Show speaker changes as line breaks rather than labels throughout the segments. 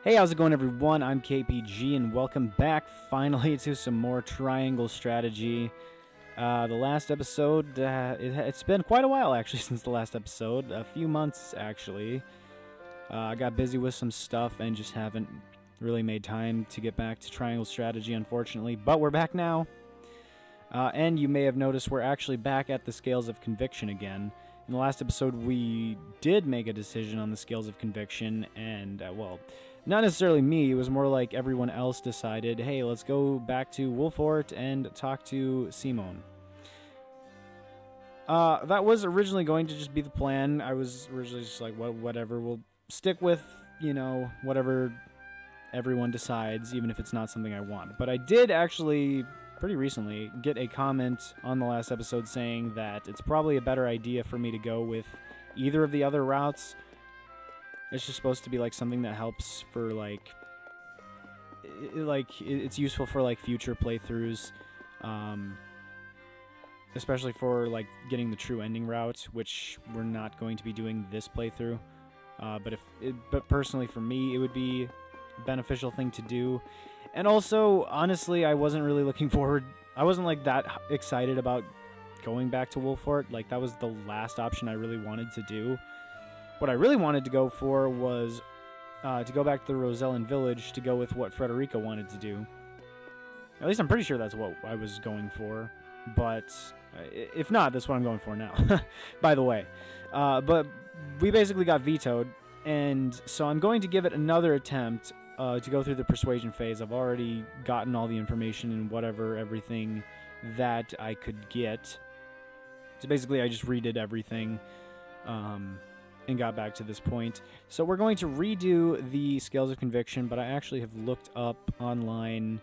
Hey, how's it going, everyone? I'm KPG, and welcome back, finally, to some more Triangle Strategy. The last episode, it's been quite a while, actually, since the last episode. A few months, actually. I got busy with some stuff and just haven't really made time to get back to Triangle Strategy, unfortunately. But we're back now. And you may have noticed we're actually back at the Scales of Conviction again. In the last episode, we did make a decision on the Scales of Conviction, and, well, not necessarily me, it was more like everyone else decided, hey, let's go back to Wolfort and talk to Simone. That was originally going to just be the plan. I was originally just like, well, whatever, we'll stick with, you know, whatever everyone decides, even if it's not something I want. But I did actually, pretty recently, get a comment on the last episode saying that it's probably a better idea for me to go with either of the other routes. It's just supposed to be like something that helps for it's useful for like future playthroughs, especially for like getting the true ending route, which we're not going to be doing this playthrough. But personally for me, it would be a beneficial thing to do. And also, honestly, I wasn't really looking forward. I wasn't like that excited about going back to Wolfort. Like that was the last option I really wanted to do. What I really wanted to go for was to go back to the Rosellan Village to go with what Frederica wanted to do. At least I'm pretty sure that's what I was going for. But if not, that's what I'm going for now. By the way. But we basically got vetoed. And so I'm going to give it another attempt to go through the persuasion phase. I've already gotten all the information and everything that I could get. So basically I just redid everything. And got back to this point. So we're going to redo the Scales of Conviction, but I actually have looked up online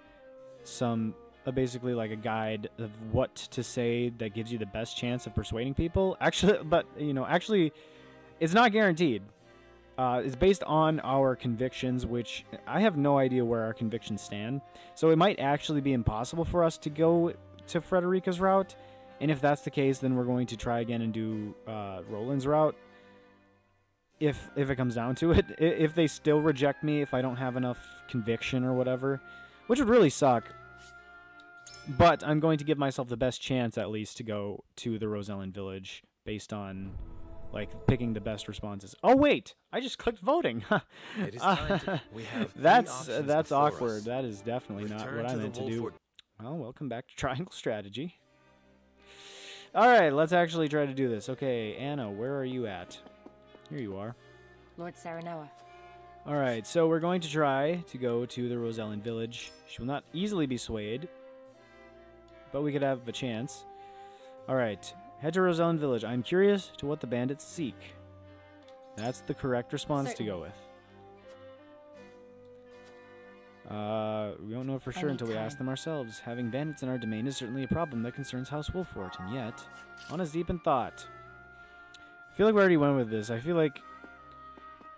some, basically like a guide of what to say that gives you the best chance of persuading people. Actually, but, you know, actually, it's not guaranteed. It's based on our convictions, which I have no idea where our convictions stand. So it might actually be impossible for us to go to Frederica's route. And if that's the case, then we're going to try again and do Roland's route. If it comes down to it, if they still reject me, if I don't have enough conviction or whatever, which would really suck. But I'm going to give myself the best chance, at least, to go to the Rosellan Village based on, like, picking the best responses. Oh wait, I just clicked voting.
It is time we have
that's awkward.
Us.
That is definitely not what I meant to do. Well, welcome back to Triangle Strategy. All right, let's actually try to do this. Okay, Anna, where are you at? Here you are.
Lord Serenoa.
Alright, so we're going to try to go to the Rosellan Village. She will not easily be swayed, but we could have a chance. Alright, head to Rosellan Village. I'm curious to what the bandits seek. That's the correct response to go with. We don't know for sure until we ask them ourselves. Having bandits in our domain is certainly a problem that concerns House Wolfort, and yet, on as deep in thought. I feel like we already went with this. I feel like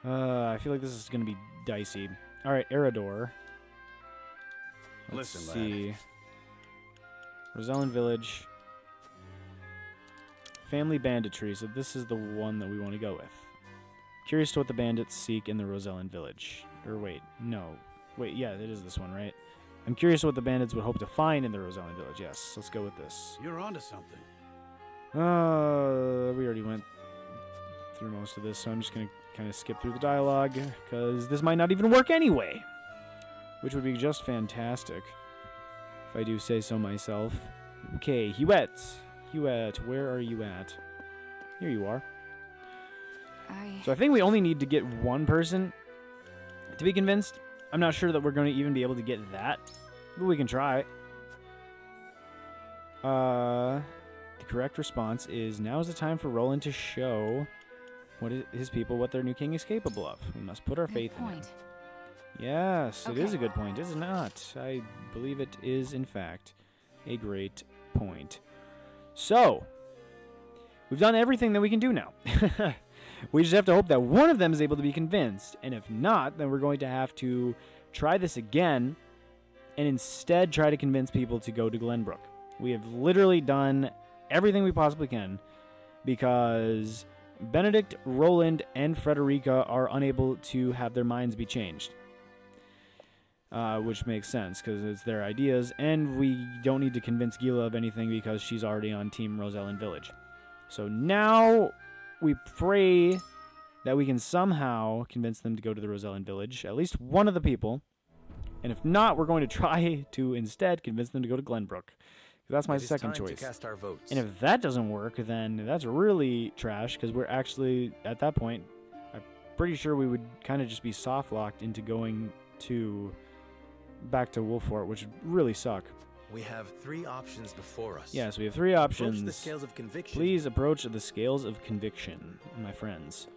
this is gonna be dicey. All right, Erador. Let's see. Rosellan Village. Family banditry. So this is the one that we want to go with. Curious to what the bandits seek in the Rosellan Village. Or wait, no. Wait, yeah, it is this one, right? I'm curious what the bandits would hope to find in the Rosellan Village. Yes, let's go with this.
You're onto something.
We already went through most of this, so I'm just going to kind of skip through the dialogue, because this might not even work anyway, which would be just fantastic, if I do say so myself. Okay, Huette. Huette, where are you at? Here you are. So I think we only need to get one person to be convinced. I'm not sure that we're going to even be able to get that, but we can try. The correct response is, now is the time for Roland to show his people what their new king is capable of. We must put our faith in him. Yes, okay. It is a good point, is it not? I believe it is, in fact, a great point. So, we've done everything that we can do now. We just have to hope that one of them is able to be convinced. And if not, then we're going to have to try this again and instead try to convince people to go to Glenbrook. We have literally done everything we possibly can because Benedict, Roland, and Frederica are unable to have their minds be changed. which makes sense because it's their ideas, and we don't need to convince Gila of anything because she's already on Team Rosellan Village. So now we pray that we can somehow convince them to go to the Rosellan Village, at least one of the people. And if not, we're going to try to instead convince them to go to Glenbrook. That's my second choice.
Cast our votes.
And if that doesn't work, then that's really trash, because we're actually, at that point, I'm pretty sure we would kind of just be soft-locked into going back to Wolfort, which would really suck.
We have 3 options before us.
Yes, we have 3 options.
Approach the scales of conviction.
Please approach the scales of conviction, my friends.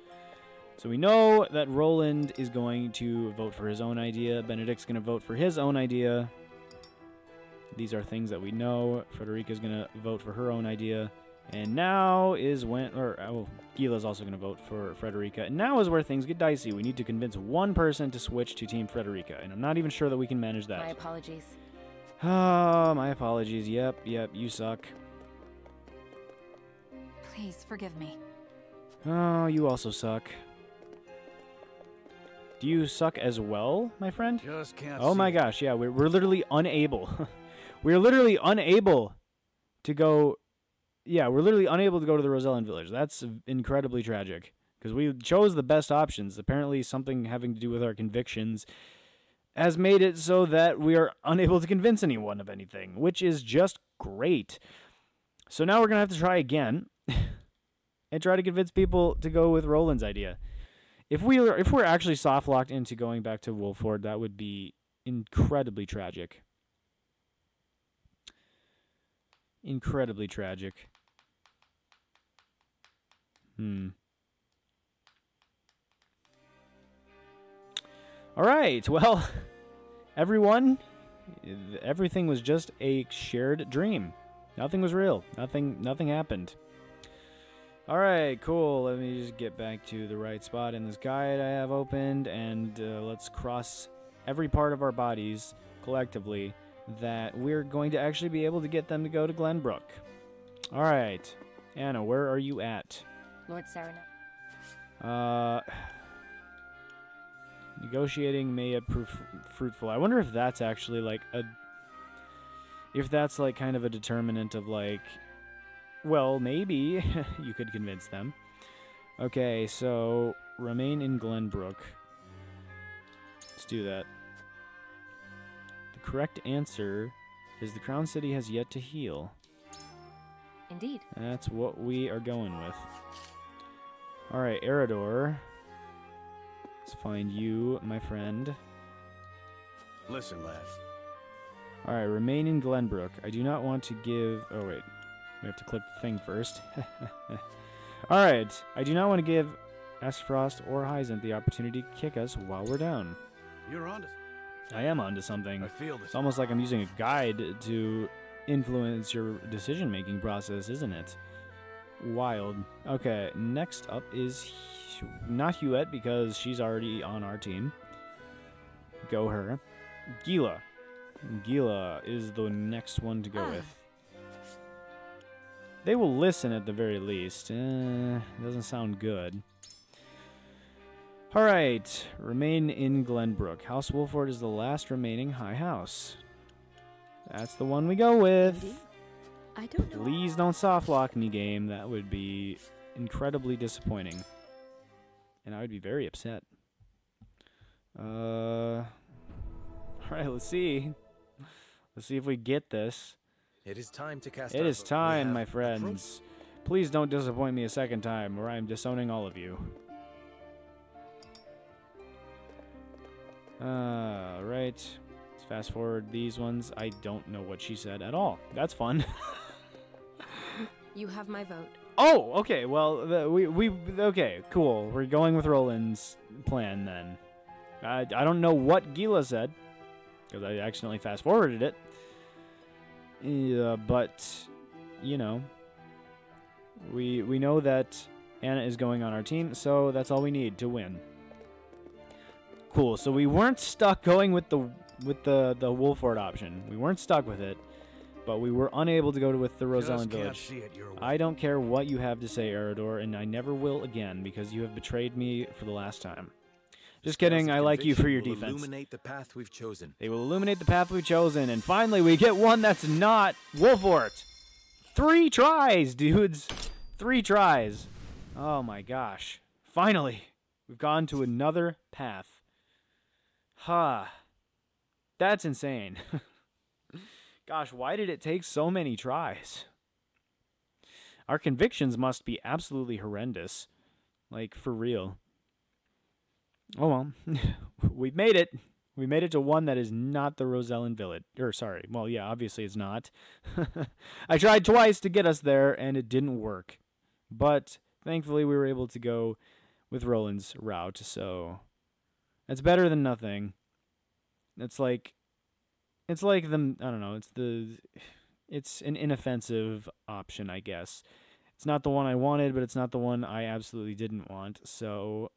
So we know that Roland is going to vote for his own idea. Benedict's going to vote for his own idea. These are things that we know. Frederica's going to vote for her own idea. And now is when... Gila's also going to vote for Frederica. And now is where things get dicey. We need to convince one person to switch to Team Frederica. And I'm not even sure that we can manage that.
My apologies.
Oh, my apologies. Yep, you suck.
Please forgive me.
Oh, you also suck. Do you suck as well, my friend?
Just can't
Oh my gosh, yeah, we're literally unable. We're literally unable to go... Yeah, we're literally unable to go to the Rosellan Village. That's incredibly tragic, because we chose the best options. Apparently something having to do with our convictions has made it so that we are unable to convince anyone of anything, which is just great. So now we're going to have to try again and try to convince people to go with Roland's idea. If we're actually soft-locked into going back to Wolford, that would be incredibly tragic. Incredibly tragic. Alright, well, everyone, everything was just a shared dream. Nothing was real. Nothing happened. Alright, cool. Let me just get back to the right spot in this guide I have opened, and let's cross every part of our bodies collectively that we're going to actually be able to get them to go to Glenbrook. Alright, Anna, where are you at?
Lord Serenoa.
Negotiating may prove fruitful. I wonder if that's actually like kind of a determinant of like, well, maybe you could convince them. Okay, so remain in Glenbrook. Let's do that. The correct answer is the Crown City has yet to heal.
Indeed.
That's what we are going with. Alright, Eridor. Let's find you, my friend.
Listen, lad.
Alright, remain in Glenbrook. I do not want to give... Oh, wait. We have to click the thing first. Alright, I do not want to give Aspfrost or Hyzant the opportunity to kick us while we're down.
You're on to...
I am onto something.
I feel this.
It's almost like I'm using a guide to influence your decision-making process, isn't it? Wild. Okay, next up is not Huette, because she's already on our team. Go her. Gila. Gila is the next one to go with. They will listen at the very least. Doesn't sound good. Alright, remain in Glenbrook. House Wolford is the last remaining high house. That's the one we go with.
I don't know.
Please don't softlock me, game. That would be incredibly disappointing. And I would be very upset. Alright, let's see. Let's see if we get this.
It is time to cast.
It is time, my friends. Please don't disappoint me a second time, or I am disowning all of you. Right. Let's fast forward these ones. I don't know what she said at all. That's fun.
You have my vote.
Oh, okay. Well, okay, cool. We're going with Roland's plan then. I don't know what Gila said, because I accidentally fast forwarded it. But you know, we know that Anna is going on our team, so that's all we need to win. Cool. So we weren't stuck going with the Wolford option. We weren't stuck with it, but we were unable to go with the Rosellan Village. I don't care what you have to say, Eridor, and I never will again, because you have betrayed me for the last time. Just kidding,
Tales of
I like you for your
conviction will
defense.
illuminate the path we've chosen.
They will illuminate the path we've chosen, and finally we get one that's not Wolfort. 3 tries, dudes. 3 tries. Oh my gosh. Finally, we've gone to another path. Ha. That's insane. Gosh, why did it take so many tries? Our convictions must be absolutely horrendous. Like, for real. Oh well. We've made it. We made it to one that is not the Rosellan Village. Or, sorry. Well, yeah, obviously it's not. I tried twice to get us there, and it didn't work. But, thankfully, we were able to go with Roland's route, so... It's better than nothing. It's like the... I don't know, it's an inoffensive option, I guess. It's not the one I wanted, but it's not the one I absolutely didn't want, so...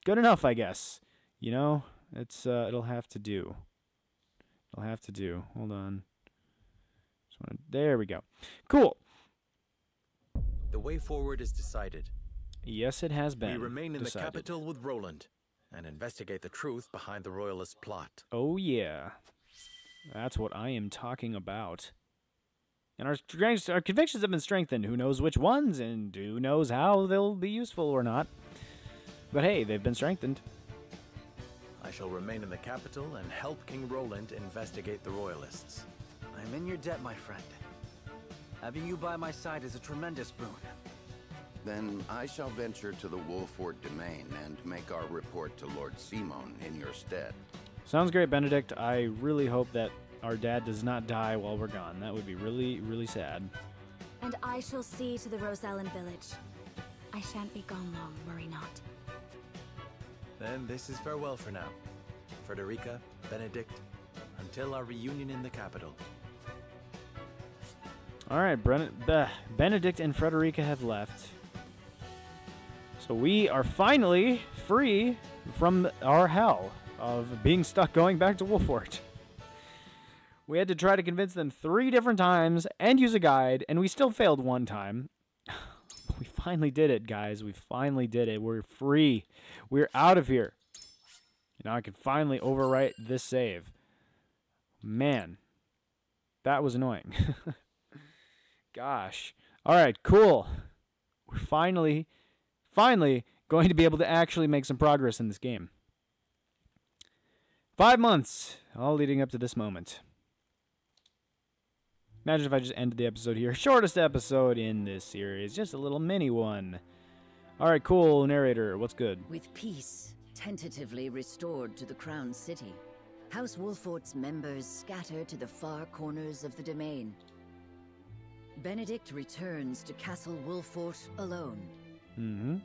Good enough, I guess. You know? It'll have to do. It'll have to do. Hold on. There we go. Cool.
The way forward is decided.
Yes, it has been.
We remain in
decided.
the capital with Roland and investigate the truth behind the Royalist plot.
Oh, yeah. That's what I am talking about. And our convictions have been strengthened. Who knows which ones, and who knows how they'll be useful or not. But hey, they've been strengthened.
I shall remain in the capital and help King Roland investigate the Royalists.
I'm in your debt, my friend. Having you by my side is a tremendous boon.
Then I shall venture to the Wolfort domain and make our report to Lord Simon in your stead.
Sounds great, Benedict. I really hope that our dad does not die while we're gone. That would be really, really sad.
And I shall see to the Rosellan Village. I shan't be gone long, worry not.
Then this is farewell for now. Frederica, Benedict, until our reunion in the capital.
All right, Benedict and Frederica have left. So we are finally free from our hell of being stuck going back to Wolfort. We had to try to convince them 3 different times and use a guide, and we still failed 1 time. But we finally did it, guys. We finally did it. We're free. We're out of here. Now I can finally overwrite this save. Man, that was annoying. Gosh. All right, cool. We're finally going to be able to actually make some progress in this game. 5 months, all leading up to this moment. Imagine if I just ended the episode here. Shortest episode in this series. Just a little mini one. All right, cool. Narrator, what's good?
With peace tentatively restored to the Crown City, House Wolfort's members scatter to the far corners of the domain. Benedict returns to Castle Wolfort alone.
Mm-hmm.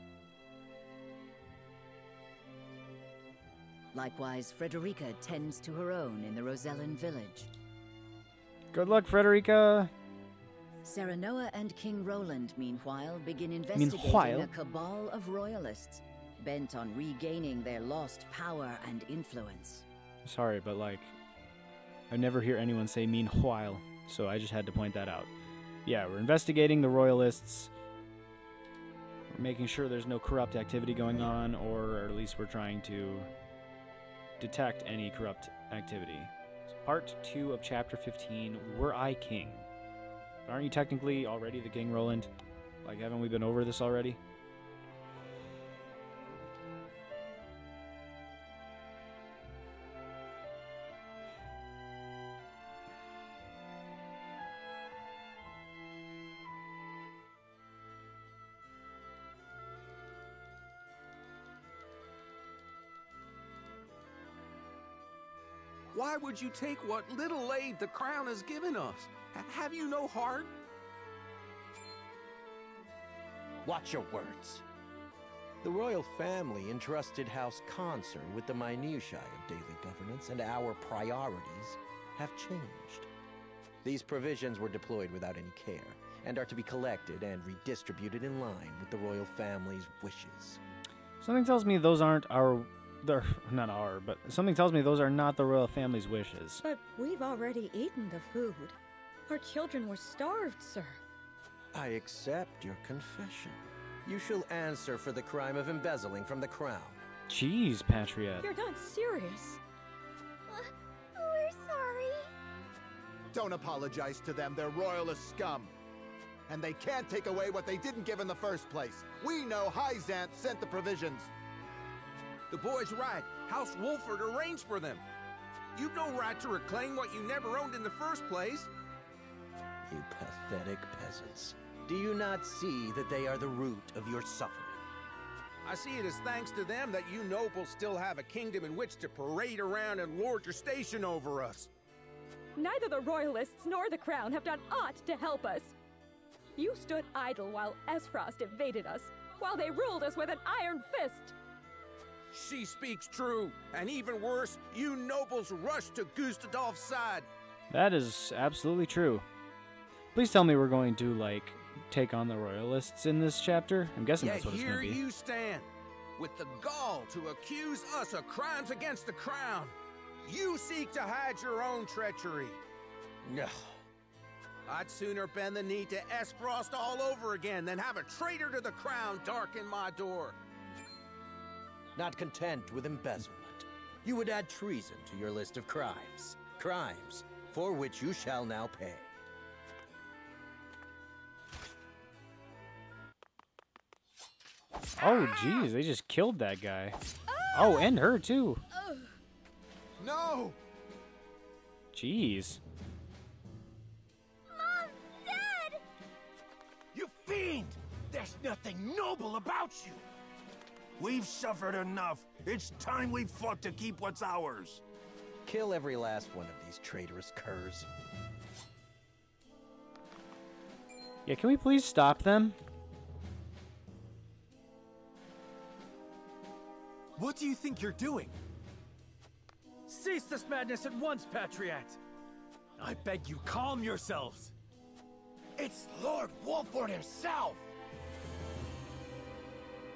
Likewise, Frederica tends to her own in the Rosellan Village.
Good luck, Frederica.
Serenoa and King Roland, meanwhile, begin investigating a cabal of Royalists, bent on regaining their lost power and influence.
Sorry, but like, I never hear anyone say meanwhile, so I just had to point that out. Yeah, we're investigating the Royalists. We're making sure there's no corrupt activity going on, or at least we're trying to detect any corrupt activity. So part 2 of Chapter 15, Were I King? But aren't you technically already the King, Roland? Like, haven't we been over this already?
Why would you take what little aid the crown has given us? Have you no heart?
Watch your words. The royal family entrusted House Consort with the minutiae of daily governance, and our priorities have changed. These provisions were deployed without any care, and are to be collected and redistributed in line with the royal family's wishes.
Something tells me those aren't our... They're not our, but something tells me those are not the royal family's wishes.
But we've already eaten the food. Our children were starved, sir.
I accept your confession. You shall answer for the crime of embezzling from the crown.
Jeez, Patriatte.
You're not serious.
We're sorry.
Don't apologize to them. They're Royalist scum. And they can't take away what they didn't give in the first place. We know Hyzant sent the provisions.
The boy's right. House Wolford arranged for them. You've no right to reclaim what you never owned in the first place.
You pathetic peasants. Do you not see that they are the root of your suffering?
I see it as thanks to them that you nobles still have a kingdom in which to parade around and lord your station over us.
Neither the Royalists nor the Crown have done aught to help us. You stood idle while Esfrost invaded us, while they ruled us with an iron fist.
She speaks true, and even worse, you nobles rushed to Gustadolf's side.
That is absolutely true. Please tell me we're going to, like, take on the Royalists in this chapter? I'm guessing that's what it's going to be.
Here you stand, with the gall to accuse us of crimes against the Crown. You seek to hide your own treachery.
No.
I'd sooner bend the knee to Esfrost all over again than have a traitor to the Crown darken my door.
Not content with embezzlement, you would add treason to your list of crimes. Crimes for which you shall now pay.
Oh, jeez, they just killed that guy. Oh, and her, too.
No!
Jeez.
Mom! Dad!
You fiend! There's nothing noble about you! We've suffered enough. It's time we fought to keep what's ours.
Kill every last one of these traitorous curs.
Yeah, can we please stop them?
What do you think you're doing? Cease this madness at once, Patriatte! I beg you, calm yourselves!
It's Lord Wolford himself!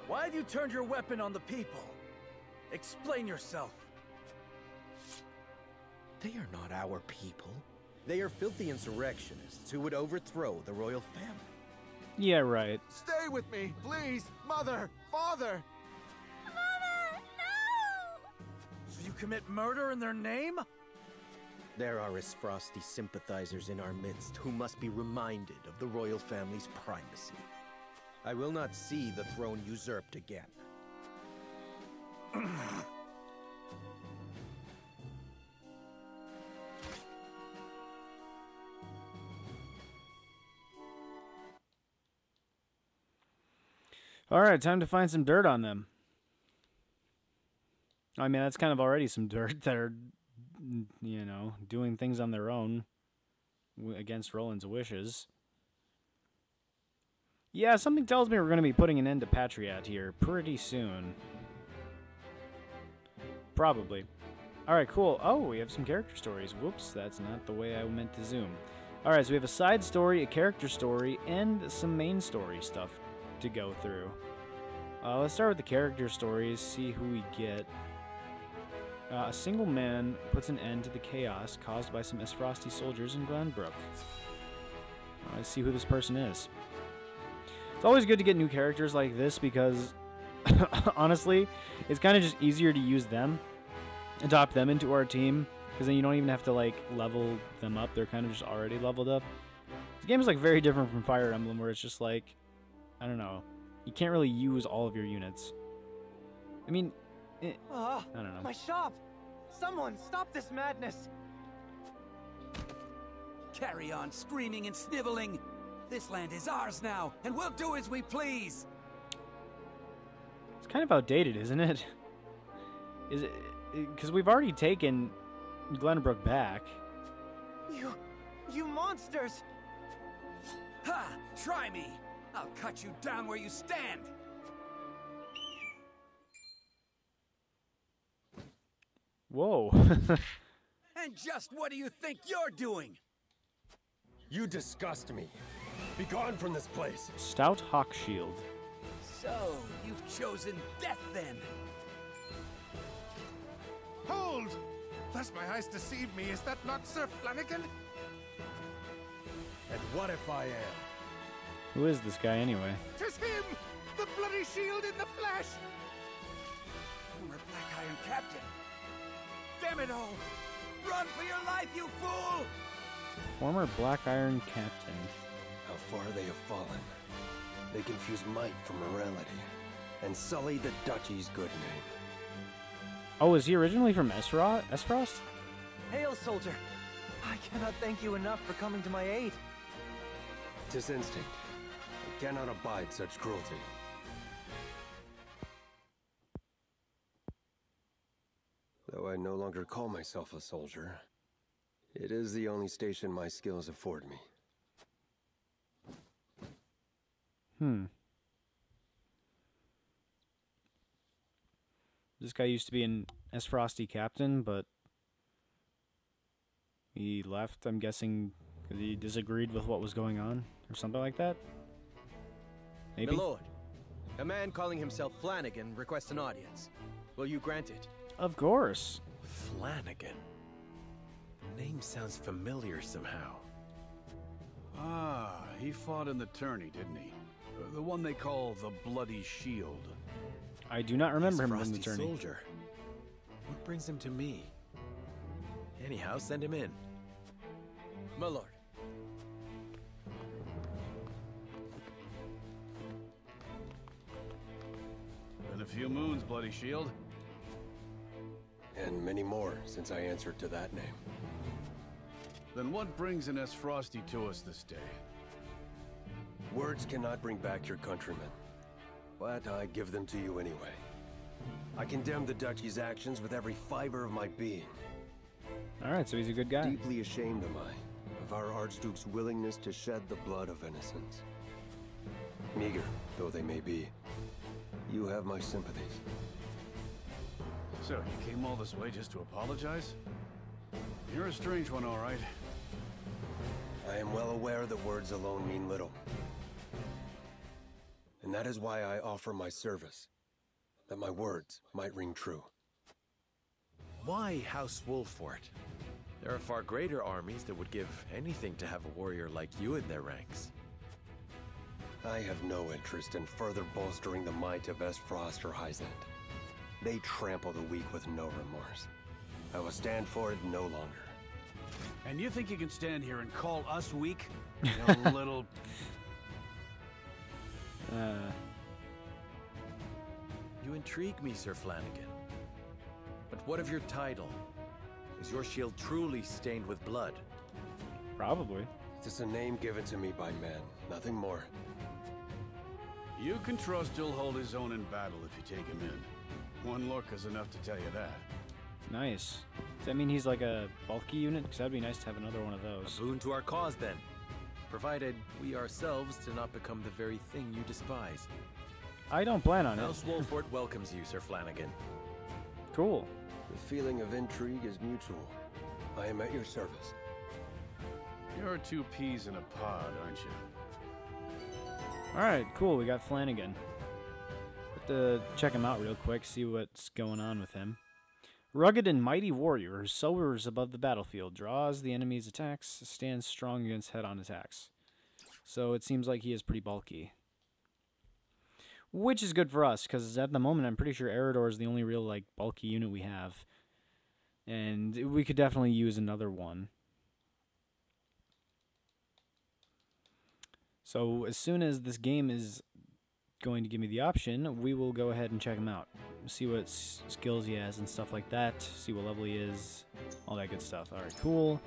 Why have you turned your weapon on the people? Explain yourself.
They are not our people. They are filthy insurrectionists who would overthrow the royal family.
Yeah, right.
Stay with me, please! Mother! Father!
Mama! No!
So you commit murder in their name?
There are Esfrosti sympathizers in our midst who must be reminded of the royal family's primacy. I will not see the throne usurped again.
Alright, time to find some dirt on them. I mean, that's kind of already some dirt that are, you know, doing things on their own against Roland's wishes. Yeah, something tells me we're going to be putting an end to Patriatte here pretty soon. Probably. Alright, cool. Oh, we have some character stories. Whoops, that's not the way I meant to zoom. Alright, so we have a side story, a character story, and some main story stuff to go through. Let's start with the character stories, see who we get. A single man puts an end to the chaos caused by some Esfrosti soldiers in Glenbrook. Let's see who this person is. It's always good to get new characters like this because, honestly, it's kind of just easier to use them, adopt them into our team, because then you don't even have to, like, level them up. They're kind of just already leveled up. The game is, like, very different from Fire Emblem, where it's just, like, I don't know. You can't really use all of your units. I mean, I don't know.
My shop! Someone stop this madness!
Carry on screaming and sniveling. This land is ours now, and we'll do as we please.
It's kind of outdated, isn't it? Is it? Because we've already taken Glenbrook back.
You monsters!
Ha! Try me! I'll cut you down where you stand!
Whoa.
And just what do you think you're doing?
You disgust me. Be gone from this place.
Stout Hawk Shield.
So, you've chosen death then?
Hold! Lest my eyes deceive me, is that not Sir Flanagan?
And what if I am?
Who is this guy anyway?
'Tis him! The bloody shield in the flesh!
captain! Damn it all! Run for your life, you fool!
Former Black Iron captain.
How far they have fallen. They confuse might for morality, and sully the duchy's good name.
Oh, is he originally from Esfrost?
Hail, soldier! I cannot thank you enough for coming to my aid.
'Tis instinct. I cannot abide such cruelty. Though I no longer call myself a soldier, it is the only station my skills afford me.
This guy used to be an Esfrosty captain, but he left, I'm guessing, because he disagreed with what was going on, or something like that? Maybe?
My lord, a man calling himself Flanagan requests an audience. Will you grant it?
Of course.
Flanagan. The name sounds familiar somehow.
Ah, he fought in the tourney, didn't he? The one they call the Bloody Shield.
I do not remember him from the
Frosty
tourney.
Soldier. What brings him to me? Anyhow, send him in.
My lord.
Been a few moons, Bloody Shield.
And many more since I answered to that name.
Then what brings an Frosty to us this day?
Words cannot bring back your countrymen, but I give them to you anyway. I condemn the duchy's actions with every fiber of my being.
Alright, so he's a good guy.
Deeply ashamed am I of our Archduke's willingness to shed the blood of innocents. Meager though they may be, you have my sympathies.
So, you came all this way just to apologize? You're a strange one, all right.
I am well aware that words alone mean little. And that is why I offer my service, that my words might ring true.
Why House Wolfort? There are far greater armies that would give anything to have a warrior like you in their ranks.
I have no interest in further bolstering the might of Esfrost or Hyzant. They trample the weak with no remorse. I will stand for it no longer.
And you think you can stand here and call us weak? You little...
You intrigue me, Sir Flanagan. But what of your title? Is your shield truly stained with blood?
Probably.
It's a name given to me by men, nothing more.
You can trust he'll hold his own in battle if you take him in. One look is enough to tell you that.
Nice. Does that mean he's like a bulky unit? Because that'd be nice to have another one of those.
A boon to our cause, then. Provided we ourselves do not become the very thing you despise.
I don't plan on it.
House Wolfort welcomes you, Sir Flanagan.
Cool.
The feeling of intrigue is mutual. I am at your service.
You're two peas in a pod, aren't you?
Alright, cool. We got Flanagan. Have to check him out real quick, see what's going on with him. Rugged and mighty warrior who soars above the battlefield, draws the enemy's attacks, stands strong against head-on attacks. So it seems like he is pretty bulky. Which is good for us, because at the moment I'm pretty sure Eridor is the only real like bulky unit we have. And we could definitely use another one. So as soon as this game is going to give me the option, we will go ahead and check him out. See what skills he has and stuff like that. See what level he is. All that good stuff. Alright, cool.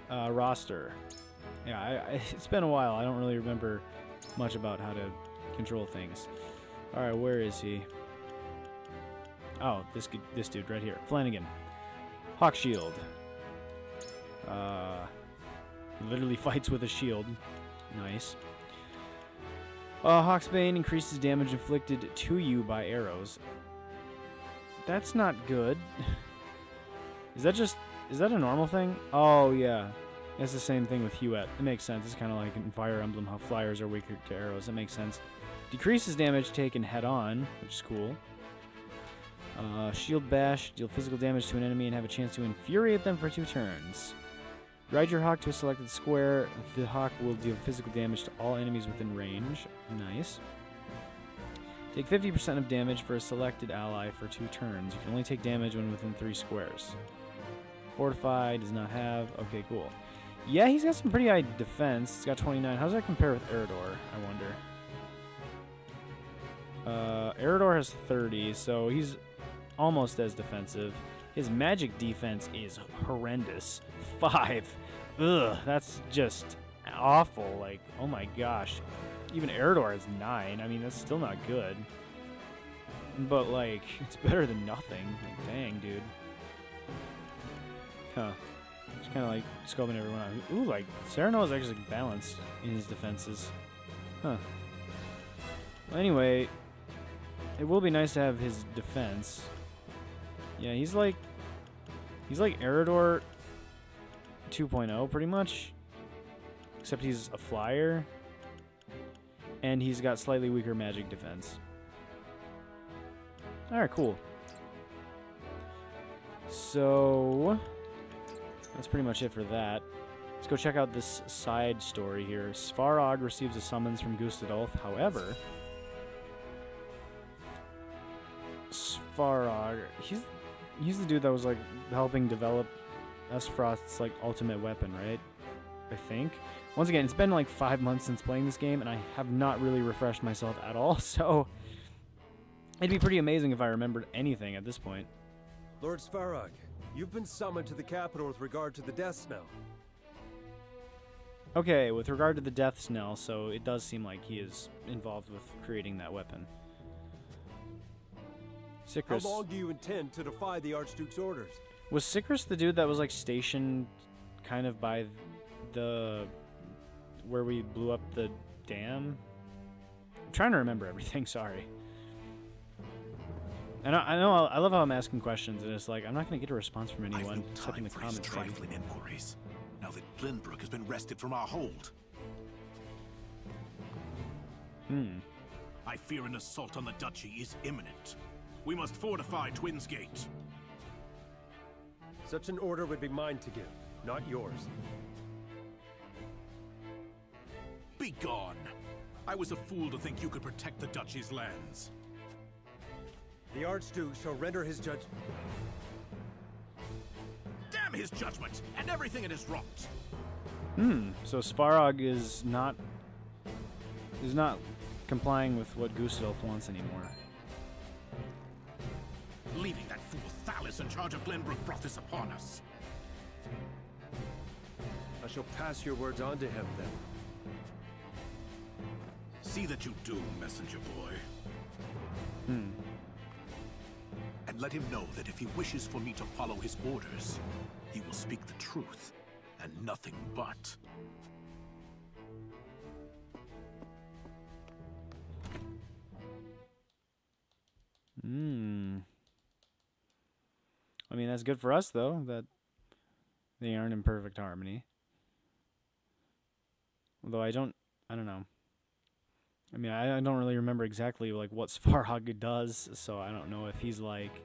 Roster. Yeah, it's been a while. I don't really remember much about how to control things. Alright, where is he? Oh, this dude right here. Flanagan. Hawk Shield. He literally fights with a shield. Nice. Hawksbane increases damage inflicted to you by arrows. That's not good. Is that a normal thing? Oh, yeah. It's the same thing with Huet. It makes sense. It's kind of like in Fire Emblem how flyers are weaker to arrows. It makes sense. Decreases damage taken head-on, which is cool. Shield Bash. Deal physical damage to an enemy and have a chance to infuriate them for 2 turns. Ride your hawk to a selected square. The hawk will deal physical damage to all enemies within range. Nice. Take 50% of damage for a selected ally for 2 turns. You can only take damage when within 3 squares. Fortify does not have... Okay, cool. Yeah, he's got some pretty high defense. He's got 29. How does that compare with Eridor, I wonder? Eridor has 30, so he's almost as defensive. His magic defense is horrendous. 5. Ugh, that's just awful. Like, oh my gosh. Even Eridor has 9. I mean, that's still not good. But, like, it's better than nothing. Like, dang, dude. Huh. Just kind of, like, scoping everyone out. Ooh, like, Serenoa is actually balanced in his defenses. Huh. Well, anyway, it will be nice to have his defense. Yeah, he's like Eridor 2.0, pretty much. Except he's a flyer. And he's got slightly weaker magic defense. Alright, cool. So, that's pretty much it for that. Let's go check out this side story here. Svarog receives a summons from Gustadolf. However, Svarog, he's the dude that was like helping develop Esfrost's like ultimate weapon, right? I think. Once again, it's been like 5 months since playing this game, and I have not really refreshed myself at all, so it'd be pretty amazing if I remembered anything at this point.
Lord Svarog, you've been summoned to the capital with regard to the death knell.
Okay, with regard to the death knell, so it does seem like he is involved with creating that weapon. Sicrus.
How long do you intend to defy the Archduke's orders?
Was Sicrus the dude that was like stationed kind of by the where we blew up the dam? I'm trying to remember everything, sorry. I love how I'm asking questions and it's like I'm not going to get a response from anyone except in the comments.
Trifling inquiries. Now that Glenbrook has been wrested from our hold. I fear an assault on the duchy is imminent. We must fortify Twins Gate.
Such an order would be mine to give, not yours.
Be gone. I was a fool to think you could protect the duchy's lands.
The Archduke shall render his judgment.
Damn his judgment and everything it has wrought.
So Svarog is not complying with what Gustadolf wants anymore.
Leaving that fool Thalis in charge of Glenbrook brought this upon us.
I shall pass your words on to him, then.
See that you do, messenger boy. And let him know that if he wishes for me to follow his orders, he will speak the truth and nothing but.
I mean, that's good for us, though, that they aren't in perfect harmony. Although I don't know. I mean, I don't really remember exactly, like, what Svarog does, so I don't know if he's, like...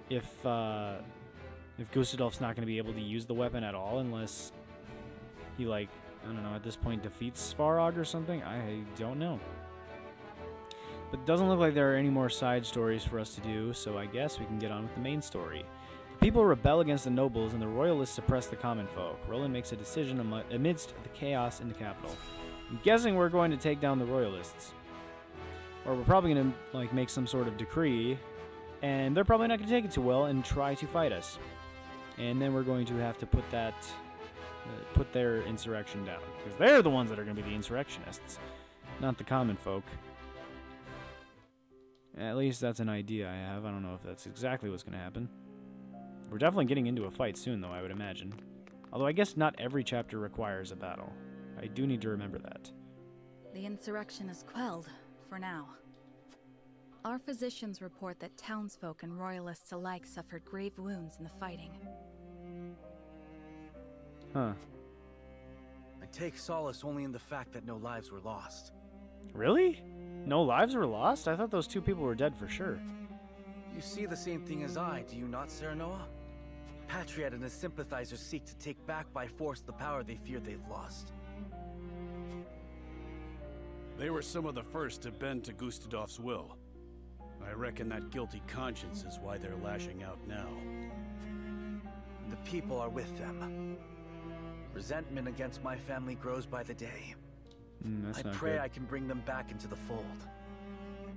If Gustadolf's not going to be able to use the weapon at all unless he, like, I don't know, at this point defeats Svarog or something? I don't know. But it doesn't look like there are any more side stories for us to do, so I guess we can get on with the main story. The people rebel against the nobles, and the Royalists suppress the common folk. Roland makes a decision amidst the chaos in the capital. I'm guessing we're going to take down the Royalists. Or we're probably going to, like, make some sort of decree, and they're probably not going to take it too well and try to fight us. And then we're going to have to put that... put their insurrection down. Because they're the ones that are going to be the insurrectionists, not the common folk. At least that's an idea I have. I don't know if that's exactly what's going to happen. We're definitely getting into a fight soon, though, I would imagine. Although I guess not every chapter requires a battle. I do need to remember that.
The insurrection is quelled, for now. Our physicians report that townsfolk and royalists alike suffered grave wounds in the fighting.
Huh.
I take solace only in the fact that no lives were lost.
Really? No lives were lost? I thought those 2 people were dead for sure.
You see the same thing as I, do you not, Serenoa? Patriatte and his sympathizers seek to take back by force the power they fear they've lost.
They were some of the first to bend to Gustadov's will. I reckon that guilty conscience is why they're lashing out now.
The people are with them. Resentment against my family grows by the day.
That's
I
not
pray
good.
I can bring them back into the fold.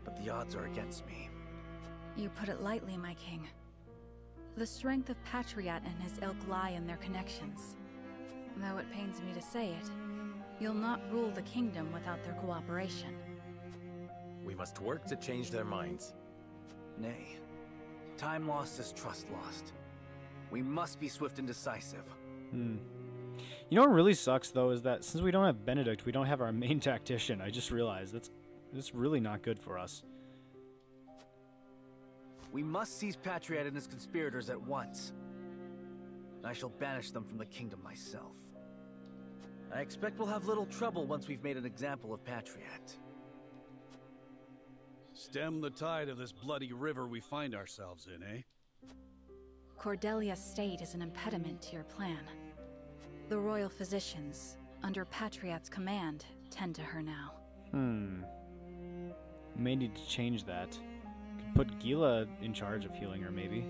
But the odds are against me.
You put it lightly, my king. The strength of Patriatte and his ilk lie in their connections. Though it pains me to say it, you'll not rule the kingdom without their cooperation.
We must work to change their minds.
Nay, time lost is trust lost. We must be swift and decisive.
You know what really sucks, though, is that since we don't have Benedict, we don't have our main tactician. I just realized that's really not good for us.
We must seize Patriatte and his conspirators at once. I shall banish them from the kingdom myself. I expect we'll have little trouble once we've made an example of Patriatte.
Stem the tide of this bloody river we find ourselves in, eh?
Cordelia's state is an impediment to your plan. The royal physicians, under Patriatte's command, tend to her now.
May need to change that. Could put Gila in charge of healing her, maybe.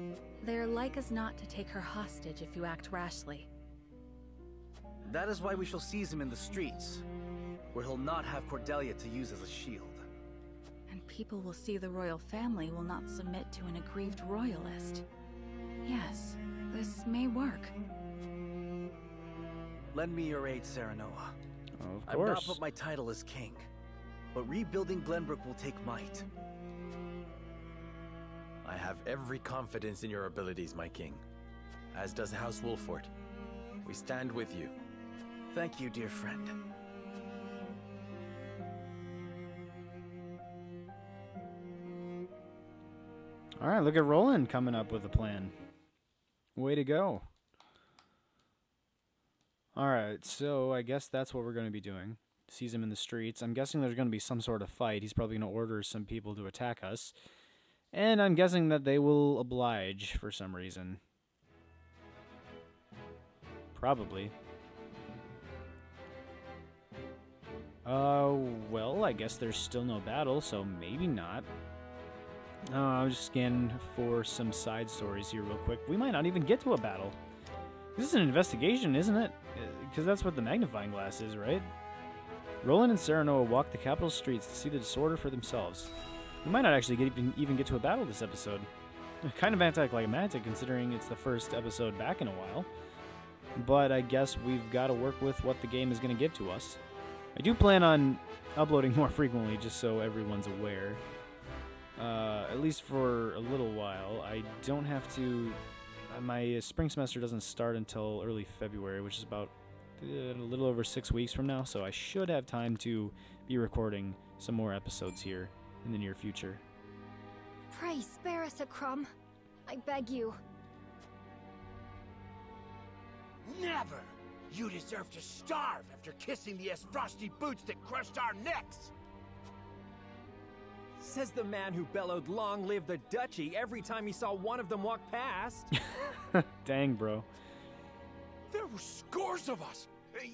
They're like as not to take her hostage if you act rashly.
That is why we shall seize him in the streets, where he'll not have Cordelia to use as a shield.
And people will see the royal family will not submit to an aggrieved royalist. Yes, this may work.
Lend me your aid, Serenoa.
Of
I've
course.
not put my title as king, but rebuilding Glenbrook will take might.
I have every confidence in your abilities, my king. As does House Wolfort. We stand with you.
Thank you, dear friend.
Alright, look at Roland coming up with a plan. Way to go. Alright, so I guess that's what we're going to be doing. Seize him in the streets. I'm guessing there's going to be some sort of fight. He's probably going to order some people to attack us. And I'm guessing that they will oblige for some reason. Probably. Well, I guess there's still no battle, so maybe not. I'm just scanning for some side stories here real quick. We might not even get to a battle. This is an investigation, isn't it? Because that's what the magnifying glass is, right? Roland and Serenoa walk the capital streets to see the disorder for themselves. We might not actually even get to a battle this episode. Kind of anticlimactic considering it's the first episode back in a while. But I guess we've got to work with what the game is going to give to us. I do plan on uploading more frequently just so everyone's aware. At least for a little while. I don't have to... my spring semester doesn't start until early February, which is about a little over 6 weeks from now, so I should have time to be recording some more episodes here in the near future.
Pray spare us a crumb. I beg you.
Never! You deserve to starve after kissing the frosty boots that crushed our necks!
Says the man who bellowed "Long live the Duchy" every time he saw one of them walk past.
Dang, bro.
There were scores of us!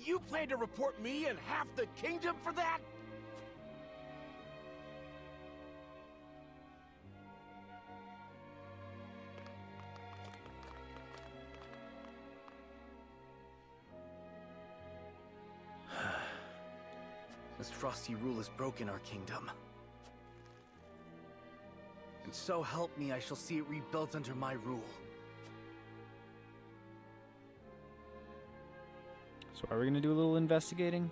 You plan to report me and half the kingdom for that?
This frosty rule has broken our kingdom. And so help me, I shall see it rebuilt under my rule.
So are we going to do a little investigating?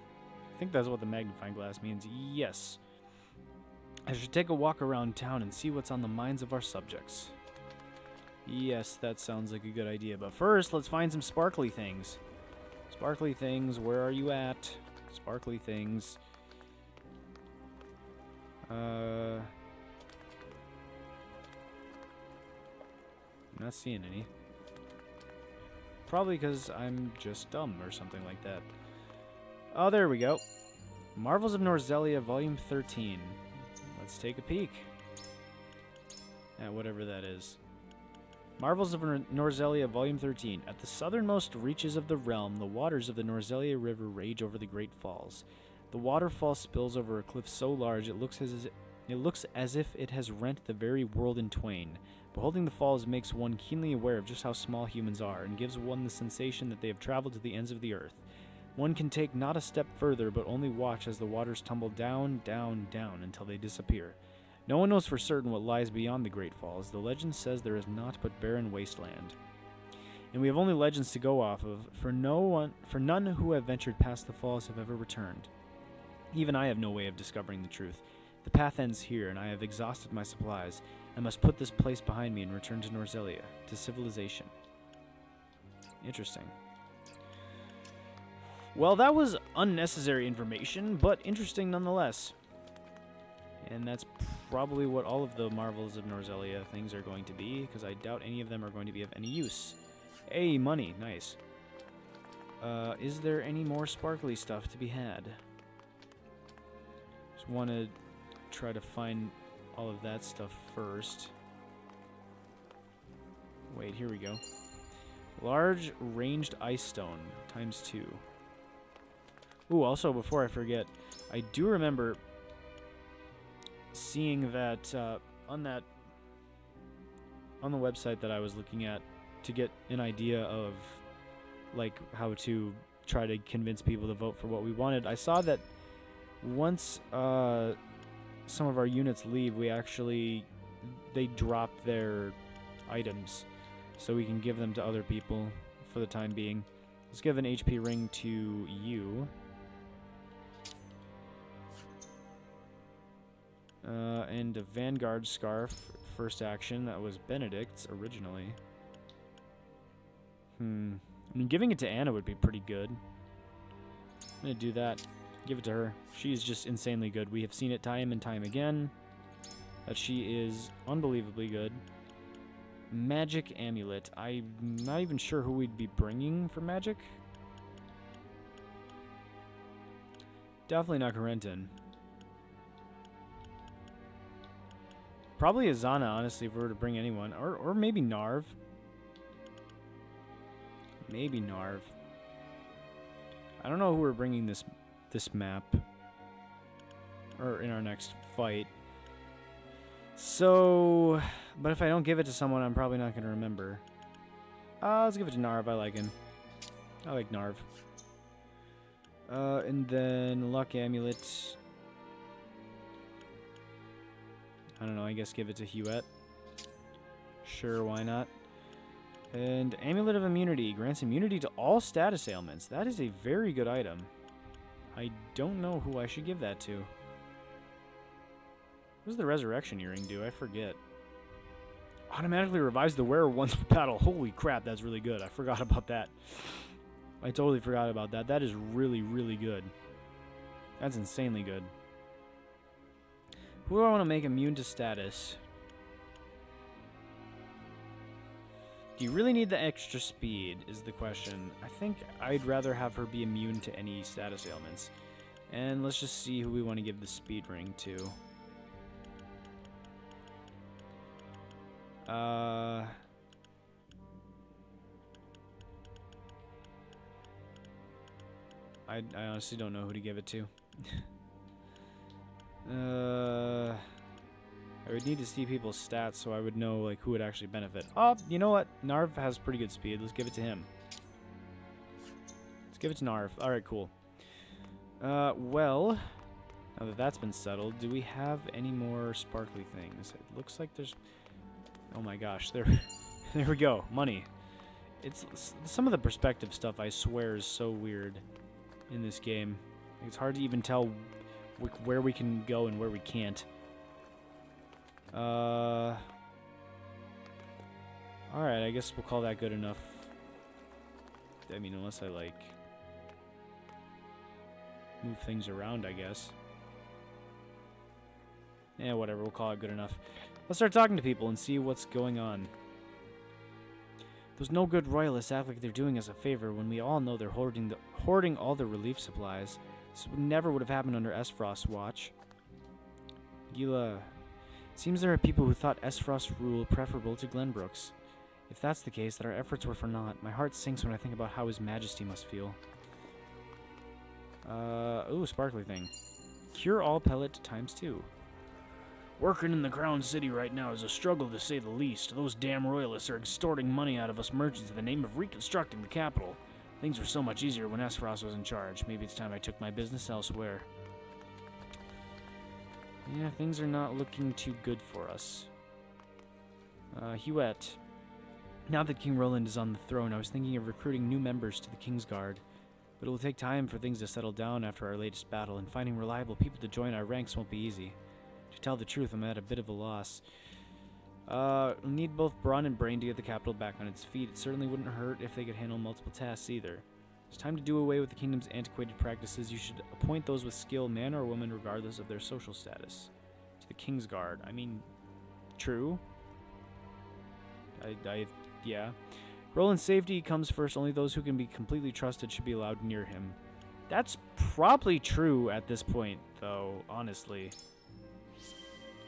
I think that's what the magnifying glass means. Yes. I should take a walk around town and see what's on the minds of our subjects. Yes, that sounds like a good idea. But first, let's find some sparkly things. Sparkly things, where are you at? Sparkly things. I'm not seeing any. Probably because I'm just dumb or something like that. Oh, there we go. Marvels of Norzellia, Volume 13. Let's take a peek at whatever that is. Marvels of Norzellia, Volume 13. At the southernmost reaches of the realm, the waters of the Norzellia River rage over the Great Falls. The waterfall spills over a cliff so large it looks as if it has rent the very world in twain. Beholding the falls makes one keenly aware of just how small humans are, and gives one the sensation that they have traveled to the ends of the earth. One can take not a step further, but only watch as the waters tumble down, down, down, until they disappear. No one knows for certain what lies beyond the Great Falls. The legend says there is naught but barren wasteland. And we have only legends to go off of, for none who have ventured past the falls have ever returned. Even I have no way of discovering the truth. The path ends here, and I have exhausted my supplies. I must put this place behind me and return to Norzellia, to civilization. Interesting. Well, that was unnecessary information, but interesting nonetheless. And that's probably what all of the Marvels of Norzellia things are going to be, because I doubt any of them are going to be of any use. Hey, money. Nice. Is there any more sparkly stuff to be had? Just want to try to find all of that stuff first. Wait, here we go. Large ranged ice stone ×2. Ooh, also before I forget, I do remember seeing that on the website that I was looking at to get an idea of like how to try to convince people to vote for what we wanted. I saw that once some of our units leave, they drop their items so we can give them to other people for the time being. Let's give an HP ring to you. And a Vanguard Scarf, first action. That was Benedict's originally. I mean, giving it to Anna would be pretty good. I'm gonna do that. Give it to her. She's just insanely good. We have seen it time and time again that she is unbelievably good. Magic Amulet. I'm not even sure who we'd be bringing for magic. Definitely not Corentin. Probably Azana, honestly, if we were to bring anyone. Or maybe Narv. Maybe Narv. I don't know who we're bringing this map. Or in our next fight. So, but if I don't give it to someone, I'm probably not going to remember. Let's give it to Narv. I like him. I like Narv. And then Luck Amulet. I don't know, I guess give it to Huette. Sure, why not? And Amulet of Immunity. Grants immunity to all status ailments. That is a very good item. I don't know who I should give that to. What does the Resurrection Earring do? I forget. Automatically revives the wearer once per battle. Holy crap, that's really good. I forgot about that. I totally forgot about that. That is really, really good. That's insanely good. Who do I want to make immune to status? Do you really need the extra speed, is the question. I think I'd rather have her be immune to any status ailments. And let's just see who we want to give the speed ring to. I honestly don't know who to give it to. I would need to see people's stats so I would know like who would actually benefit. Oh, you know what? Narv has pretty good speed. Let's give it to him. Let's give it to Narv. Alright, cool. Well, now that that's been settled, do we have any more sparkly things? It looks like there's... Oh my gosh, there we go. Money. It's some of the perspective stuff, I swear, is so weird in this game. It's hard to even tell where we can go and where we can't. Alright, I guess we'll call that good enough. I mean, unless I, like, move things around, I guess. Yeah, whatever, we'll call it good enough. Let's start talking to people and see what's going on. Those no good royalists act like they're doing us a favor when we all know they're hoarding all the relief supplies. This never would have happened under Esfrost's watch. Gila. Seems there are people who thought Esfrost's rule preferable to Glenbrook's. If that's the case, then our efforts were for naught. My heart sinks when I think about how His Majesty must feel. Ooh, sparkly thing. Cure all pellet ×2. Working in the Crown City right now is a struggle to say the least. Those damn Royalists are extorting money out of us merchants in the name of reconstructing the capital. Things were so much easier when Aspharos was in charge. Maybe it's time I took my business elsewhere. Yeah, things are not looking too good for us. Huette. Now that King Roland is on the throne, I was thinking of recruiting new members to the King's Guard. But it will take time for things to settle down after our latest battle, and finding reliable people to join our ranks won't be easy. To tell the truth, I'm at a bit of a loss. We'll need both brawn and brain to get the capital back on its feet. It certainly wouldn't hurt if they could handle multiple tasks either. It's time to do away with the kingdom's antiquated practices. You should appoint those with skill, man or woman, regardless of their social status. To the King's Guard. I mean, true. Yeah. Roland's safety comes first. Only those who can be completely trusted should be allowed near him. That's probably true at this point, though, honestly.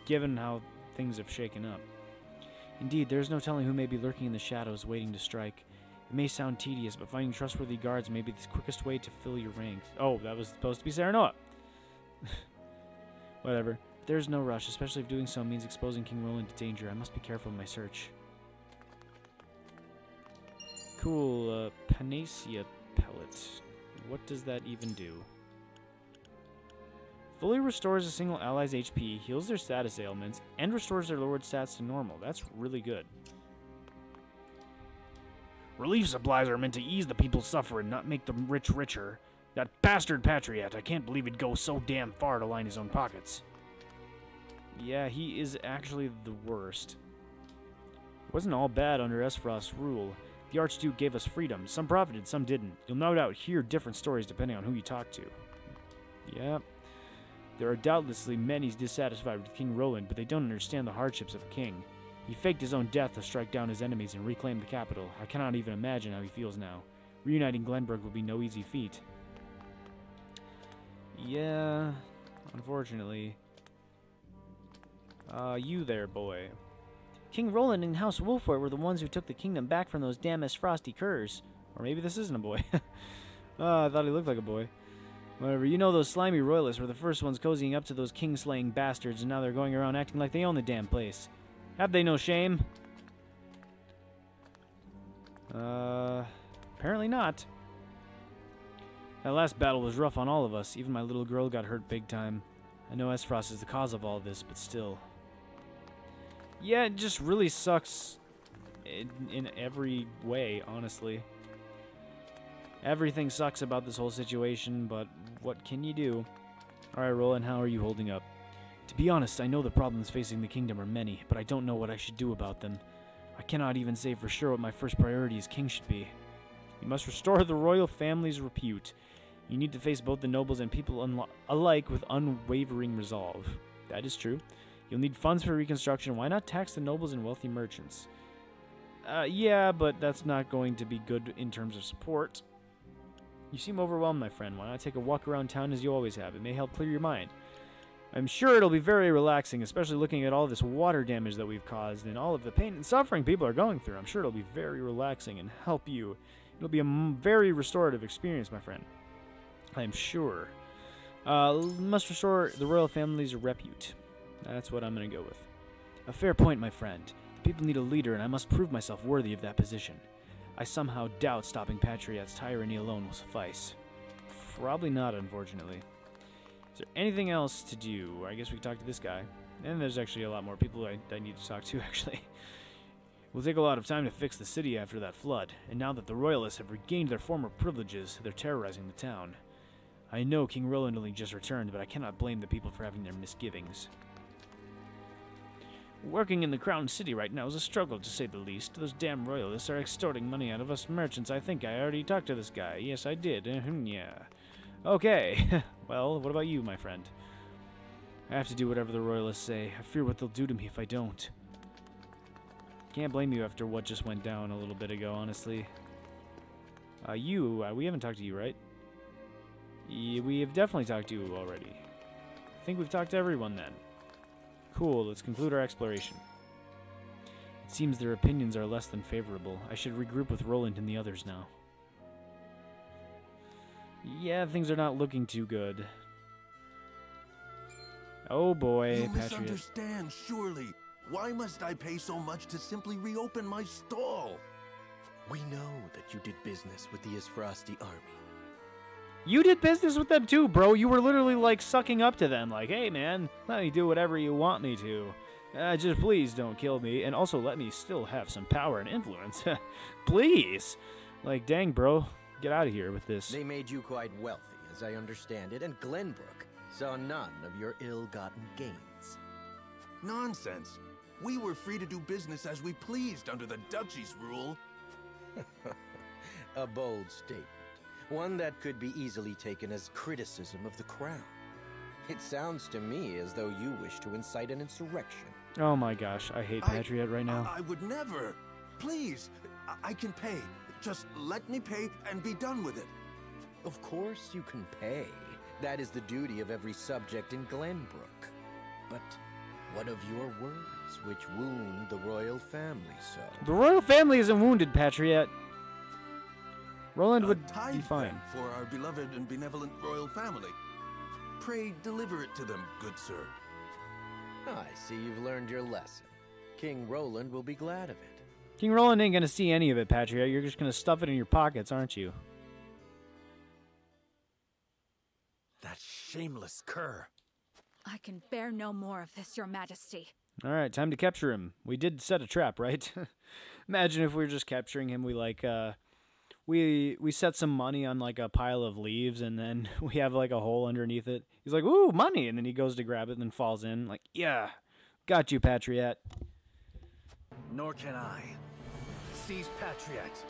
Given how things have shaken up. Indeed, there is no telling who may be lurking in the shadows, waiting to strike. It may sound tedious, but finding trustworthy guards may be the quickest way to fill your ranks. Oh, that was supposed to be Serenoa. Whatever. There's no rush, especially if doing so means exposing King Roland to danger. I must be careful in my search. Cool, Panacea pellet. What does that even do? Fully restores a single ally's HP, heals their status ailments, and restores their lowered stats to normal. That's really good. Relief supplies are meant to ease the people's suffering, not make the rich richer. That bastard Patriatte, I can't believe he'd go so damn far to line his own pockets. Yeah, he is actually the worst. It wasn't all bad under Aspharos's rule. The Archduke gave us freedom. Some profited, some didn't. You'll no doubt hear different stories depending on who you talk to. Yep. There are doubtlessly many dissatisfied with King Roland, but they don't understand the hardships of a king. He faked his own death to strike down his enemies and reclaim the capital. I cannot even imagine how he feels now. Reuniting Glenbrook will be no easy feat. Yeah, unfortunately. You there, boy. King Roland and House Wolfort were the ones who took the kingdom back from those damn frosty curs. Or maybe this isn't a boy. I thought he looked like a boy. Whatever, you know those slimy royalists were the first ones cozying up to those king-slaying bastards, and now they're going around acting like they own the damn place. Have they no shame? Apparently not. That last battle was rough on all of us. Even my little girl got hurt big time. I know Aspharos is the cause of all this, but still. Yeah, it just really sucks in every way, honestly. Everything sucks about this whole situation, but what can you do? Alright, Roland, how are you holding up? To be honest, I know the problems facing the kingdom are many, but I don't know what I should do about them. I cannot even say for sure what my first priority as king should be. You must restore the royal family's repute. You need to face both the nobles and people alike with unwavering resolve. That is true. You'll need funds for reconstruction. Why not tax the nobles and wealthy merchants? Yeah, but that's not going to be good in terms of support. You seem overwhelmed, my friend. Why not take a walk around town as you always have? It may help clear your mind. I'm sure it'll be very relaxing, especially looking at all this water damage that we've caused and all of the pain and suffering people are going through. I'm sure it'll be very relaxing and help you. It'll be a very restorative experience, my friend. I'm sure. Must restore the royal family's repute. That's what I'm going to go with. A fair point, my friend. The people need a leader, and I must prove myself worthy of that position. I somehow doubt stopping Patriatte's tyranny alone will suffice. Probably not, unfortunately. Is there anything else to do? I guess we can talk to this guy. And there's actually a lot more people I need to talk to, actually. It will take a lot of time to fix the city after that flood, and now that the Royalists have regained their former privileges, they're terrorizing the town. I know King Roland only just returned, but I cannot blame the people for having their misgivings. Working in the Crown City right now is a struggle, to say the least. Those damn Royalists are extorting money out of us merchants. I think I already talked to this guy. Yes, I did. Yeah. Okay. Well, what about you, my friend? I have to do whatever the Royalists say. I fear what they'll do to me if I don't. Can't blame you after what just went down a little bit ago, honestly. We haven't talked to you, right? We have definitely talked to you already. I think we've talked to everyone then. Cool, let's conclude our exploration. It seems their opinions are less than favorable. I should regroup with Roland and the others now. Yeah, things are not looking too good. Oh boy,
You
Patriatte.
misunderstand, surely. Why must I pay so much to simply reopen my stall?
We know that you did business with the Isfrosti army.
You did business with them too, bro. You were literally like sucking up to them, like, hey man, let me do whatever you want me to. Just please don't kill me, and also let me still have some power and influence. Please. Like, dang, bro. Get out of here with this.
They made you quite wealthy, as I understand it, and Glenbrook saw none of your ill-gotten gains.
Nonsense. We were free to do business as we pleased under the duchy's rule.
A bold statement. One that could be easily taken as criticism of the crown. It sounds to me as though you wish to incite an insurrection.
Oh my gosh, I hate Patriatte right now.
I would never. Please, I can pay. Just let me pay and be done with it.
Of course you can pay. That is the duty of every subject in Glenbrook. But what of your words, which wound the royal family so?
The royal family isn't wounded, Patriatte. Roland would be fine.
For our beloved and benevolent royal family. Pray deliver it to them, good sir.
I see you've learned your lesson. King Roland will be glad of it.
King Roland ain't gonna see any of it, Patriatte. You're just gonna stuff it in your pockets, aren't you?
That shameless cur.
I can bear no more of this, Your Majesty.
Alright, time to capture him. We did set a trap, right? Imagine if we were just capturing him, we like, we set some money on like a pile of leaves, and then we have like a hole underneath it. He's like, ooh, money! And then he goes to grab it and then falls in. Like, yeah, got you, Patriatte.
Nor can I. Seize Patriatte.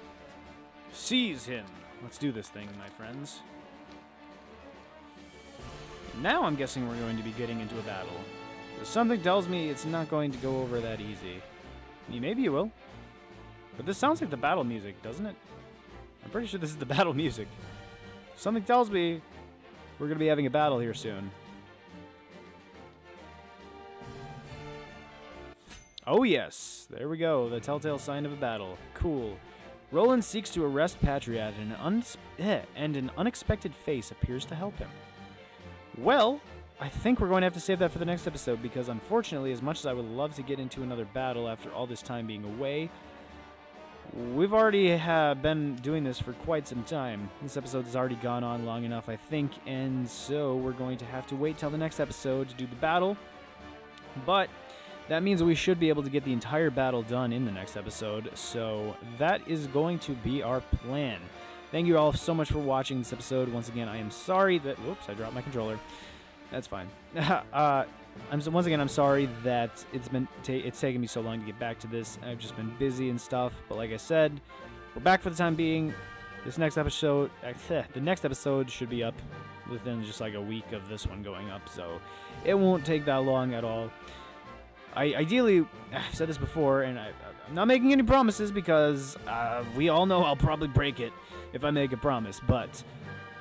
Seize him. Let's do this thing, my friends. Now I'm guessing we're going to be getting into a battle. Something tells me it's not going to go over that easy. I mean, maybe it will. But this sounds like the battle music, doesn't it? I'm pretty sure this is the battle music. Something tells me we're going to be having a battle here soon. Oh yes, there we go, the telltale sign of a battle. Cool. Roland seeks to arrest Patriatte, and an unexpected face appears to help him. Well, I think we're going to have to save that for the next episode, because unfortunately, as much as I would love to get into another battle after all this time being away, we've already been doing this for quite some time. This episode has already gone on long enough, I think, and so we're going to have to wait till the next episode to do the battle. But that means we should be able to get the entire battle done in the next episode, so that is going to be our plan. Thank you all so much for watching this episode. Once again, I am sorry that... Whoops, I dropped my controller. That's fine. Once again, I'm sorry that it's taken me so long to get back to this. I've just been busy and stuff, but like I said, we're back for the time being. This next episode... the next episode should be up within just like a week of this one going up, so it won't take that long at all. Ideally, I've said this before, and I'm not making any promises because we all know I'll probably break it if I make a promise, but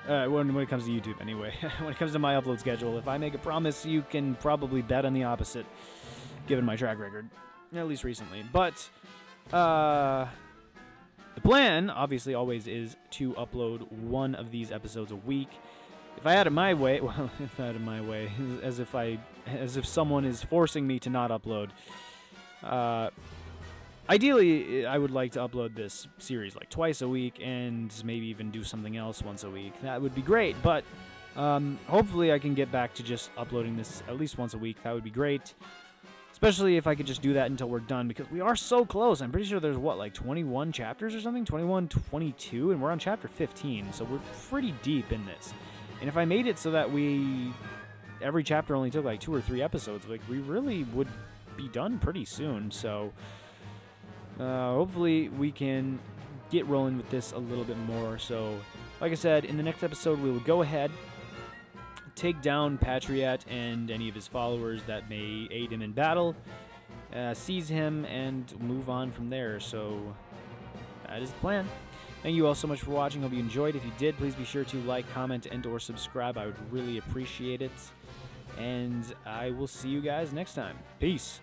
when it comes to YouTube anyway. When it comes to my upload schedule, if I make a promise, you can probably bet on the opposite, given my track record, at least recently. But the plan, obviously, always is to upload one of these episodes a week. If I had it my way, well, if I had it my way, as if someone is forcing me to not upload. Ideally, I would like to upload this series like twice a week, and maybe even do something else once a week. That would be great, but hopefully I can get back to just uploading this at least once a week. That would be great, especially if I could just do that until we're done, because we are so close. I'm pretty sure there's, what, like 21 chapters or something? 21, 22, and we're on chapter 15, so we're pretty deep in this. And if I made it so that every chapter only took like 2 or 3 episodes, like, we really would be done pretty soon, so hopefully we can get rolling with this a little bit more. So, like I said, in the next episode, we will go ahead, take down Patriatte and any of his followers that may aid him in battle, seize him, and move on from there. So, that is the plan. Thank you all so much for watching. Hope you enjoyed. If you did, please be sure to like, comment, and/or subscribe. I would really appreciate it. And I will see you guys next time. Peace.